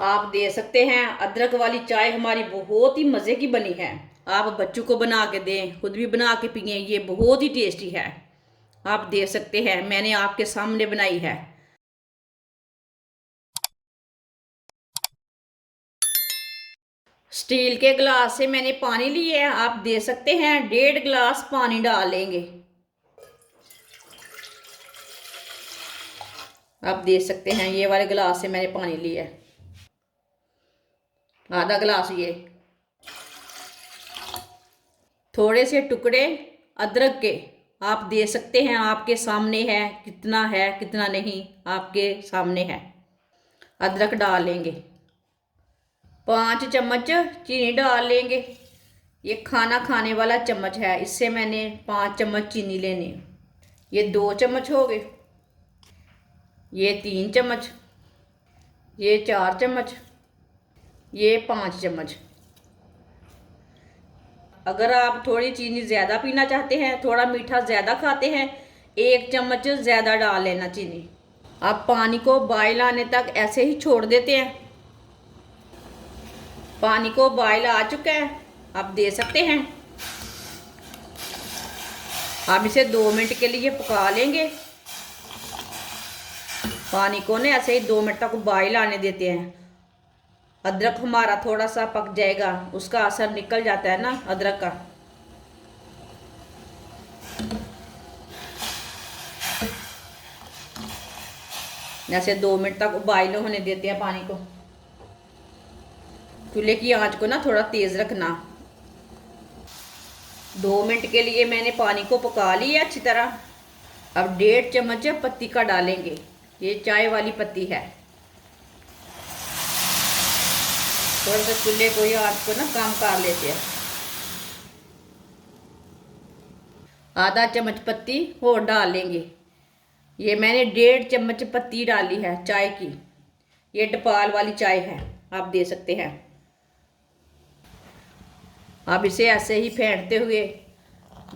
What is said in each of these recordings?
आप दे सकते हैं। अदरक वाली चाय हमारी बहुत ही मज़े की बनी है। आप बच्चों को बना के दें, खुद भी बना के पिए, ये बहुत ही टेस्टी है। आप दे सकते हैं, मैंने आपके सामने बनाई है। स्टील के गिलास से मैंने पानी लिया है। आप दे सकते हैं, 1.5 गिलास पानी डाल लेंगे। आप दे सकते हैं, ये वाले गिलास से मैंने पानी लिया है, आधा गिलास। ये थोड़े से टुकड़े अदरक के आप दे सकते हैं, आपके सामने है कितना नहीं, आपके सामने है। अदरक डाल लेंगे। 5 चम्मच चीनी डाल लेंगे। ये खाना खाने वाला चम्मच है, इससे मैंने 5 चम्मच चीनी लेनी। ये 2 चम्मच हो गए। ये 3 चम्मच। ये 4 चम्मच। ये 5 चम्मच। अगर आप थोड़ी चीनी ज़्यादा पीना चाहते हैं, थोड़ा मीठा ज़्यादा खाते हैं, 1 चम्मच ज़्यादा डाल लेना चीनी। आप पानी को बॉयल आने तक ऐसे ही छोड़ देते हैं। पानी को बॉयल आ चुका है, आप दे सकते हैं। आप इसे 2 मिनट के लिए पका लेंगे। पानी को ना ऐसे ही 2 मिनट तक बॉयल आने देते हैं। अदरक हमारा थोड़ा सा पक जाएगा, उसका असर निकल जाता है ना अदरक का। ऐसे 2 मिनट तक बॉयल होने देते हैं पानी को। चूल्हे की आंच को ना थोड़ा तेज रखना। 2 मिनट के लिए मैंने पानी को पका लिया अच्छी तरह। अब 1.5 चम्मच पत्ती का डालेंगे। ये चाय वाली पत्ती है। थोड़ा सा चूल्हे को या आंच को ना कम कर लेते हैं। आधा चम्मच पत्ती और डाल लेंगे। ये मैंने 1.5 चम्मच पत्ती डाली है चाय की। ये डपाल वाली चाय है, आप दे सकते हैं। आप इसे ऐसे ही फेंटते हुए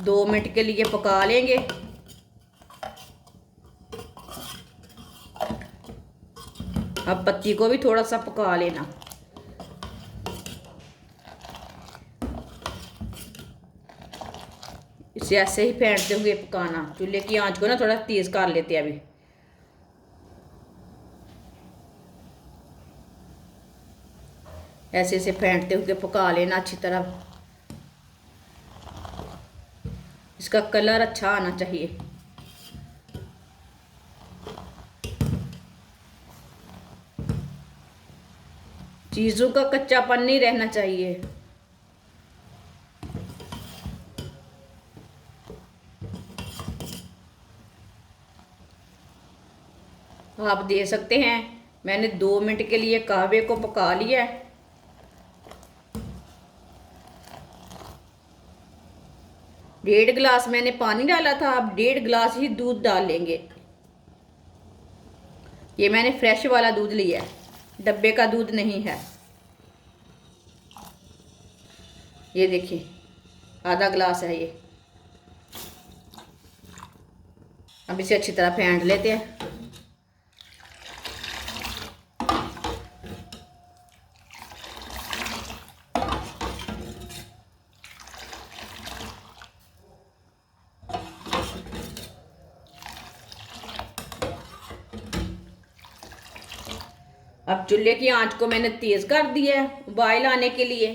2 मिनट के लिए पका लेंगे। अब पत्ती को भी थोड़ा सा पका लेना। इसे ऐसे ही फेंटते हुए पकाना। चूल्हे की आंच को ना थोड़ा तेज कर लेते हैं अभी। ऐसे ऐसे फेंटते हुए पका लेना अच्छी तरह। इसका कलर अच्छा आना चाहिए। चीज़ों का कच्चापन नहीं रहना चाहिए। आप दे सकते हैं, मैंने 2 मिनट के लिए कहवे को पका लिया है। 1.5 गिलास मैंने पानी डाला था, अब 1.5 गिलास ही दूध डाल लेंगे। ये मैंने फ्रेश वाला दूध लिया है, डब्बे का दूध नहीं है। ये देखिए, आधा गिलास है ये। अब इसे अच्छी तरह फेंट लेते हैं। अब चूल्हे की आंच को मैंने तेज कर दिया है उबाल आने के लिए।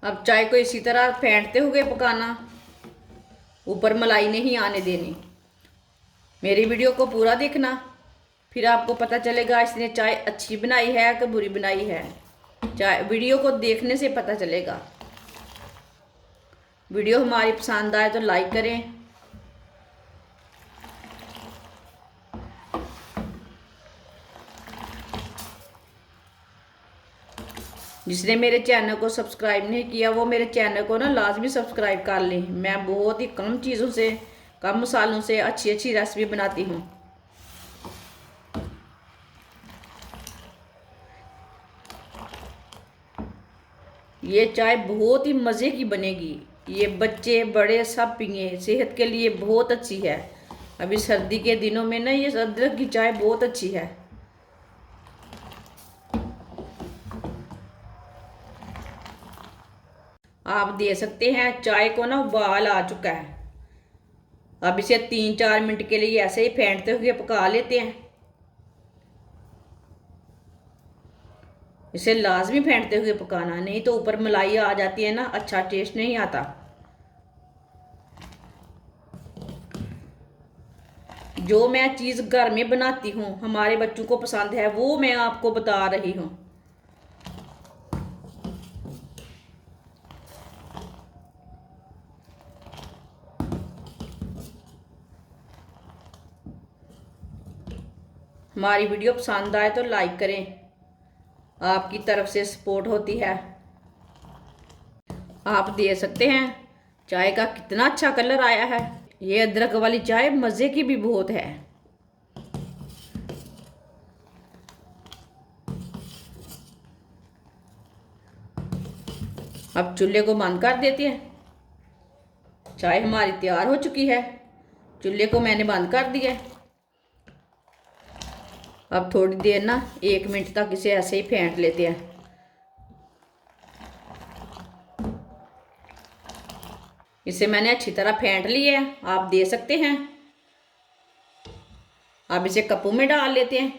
अब चाय को इसी तरह फेंटते हुए पकाना, ऊपर मलाई नहीं आने देनी। मेरी वीडियो को पूरा देखना, फिर आपको पता चलेगा इसने चाय अच्छी बनाई है कि बुरी बनाई है। चाय वीडियो को देखने से पता चलेगा। वीडियो हमारी पसंद आए तो लाइक करें। जिसने मेरे चैनल को सब्सक्राइब नहीं किया वो मेरे चैनल को ना लाजमी सब्सक्राइब कर लें। मैं बहुत ही कम चीज़ों से, कम मसालों से अच्छी अच्छी रेसिपी बनाती हूँ। ये चाय बहुत ही मज़े की बनेगी। ये बच्चे बड़े सब पिए, सेहत के लिए बहुत अच्छी है। अभी सर्दी के दिनों में ना ये अदरक की चाय बहुत अच्छी है। आप दे सकते हैं। चाय को ना उबाल आ चुका है। अब इसे 3-4 मिनट के लिए ऐसे ही फेंटते हुए पका लेते हैं। इसे लाजमी फेंटते हुए पकाना, नहीं तो ऊपर मलाई आ जाती है ना, अच्छा टेस्ट नहीं आता। जो मैं चीज़ घर में बनाती हूँ, हमारे बच्चों को पसंद है, वो मैं आपको बता रही हूँ। हमारी वीडियो पसंद आए तो लाइक करें, आपकी तरफ से सपोर्ट होती है। आप दे सकते हैं। चाय का कितना अच्छा कलर आया है। ये अदरक वाली चाय मज़े की भी बहुत है। अब चूल्हे को बंद कर देते हैं। चाय हमारी तैयार हो चुकी है। चूल्हे को मैंने बंद कर दिया है। अब थोड़ी देर ना 1 मिनट तक इसे ऐसे ही फेंट लेते हैं। इसे मैंने अच्छी तरह फेंट लिया है, आप दे सकते हैं। अब इसे कपों में डाल लेते हैं।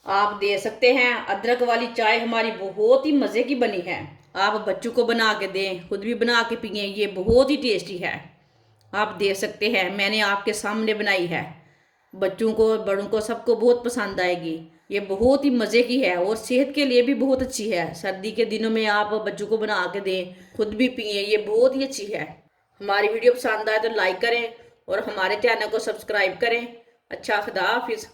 आप दे सकते हैं। अदरक वाली चाय हमारी बहुत ही मज़े की बनी है। आप बच्चों को बना के दें, खुद भी बना के पिए, ये बहुत ही टेस्टी है। आप दे सकते हैं। मैंने आपके सामने बनाई है। बच्चों को, बड़ों को, सबको बहुत पसंद आएगी। ये बहुत ही मज़े की है और सेहत के लिए भी बहुत अच्छी है। सर्दी के दिनों में आप बच्चों को बना के दें, खुद भी पिए, ये बहुत ही अच्छी है। हमारी वीडियो पसंद आए तो लाइक करें और हमारे चैनल को सब्सक्राइब करें। अच्छा, खुदा हाफिज़।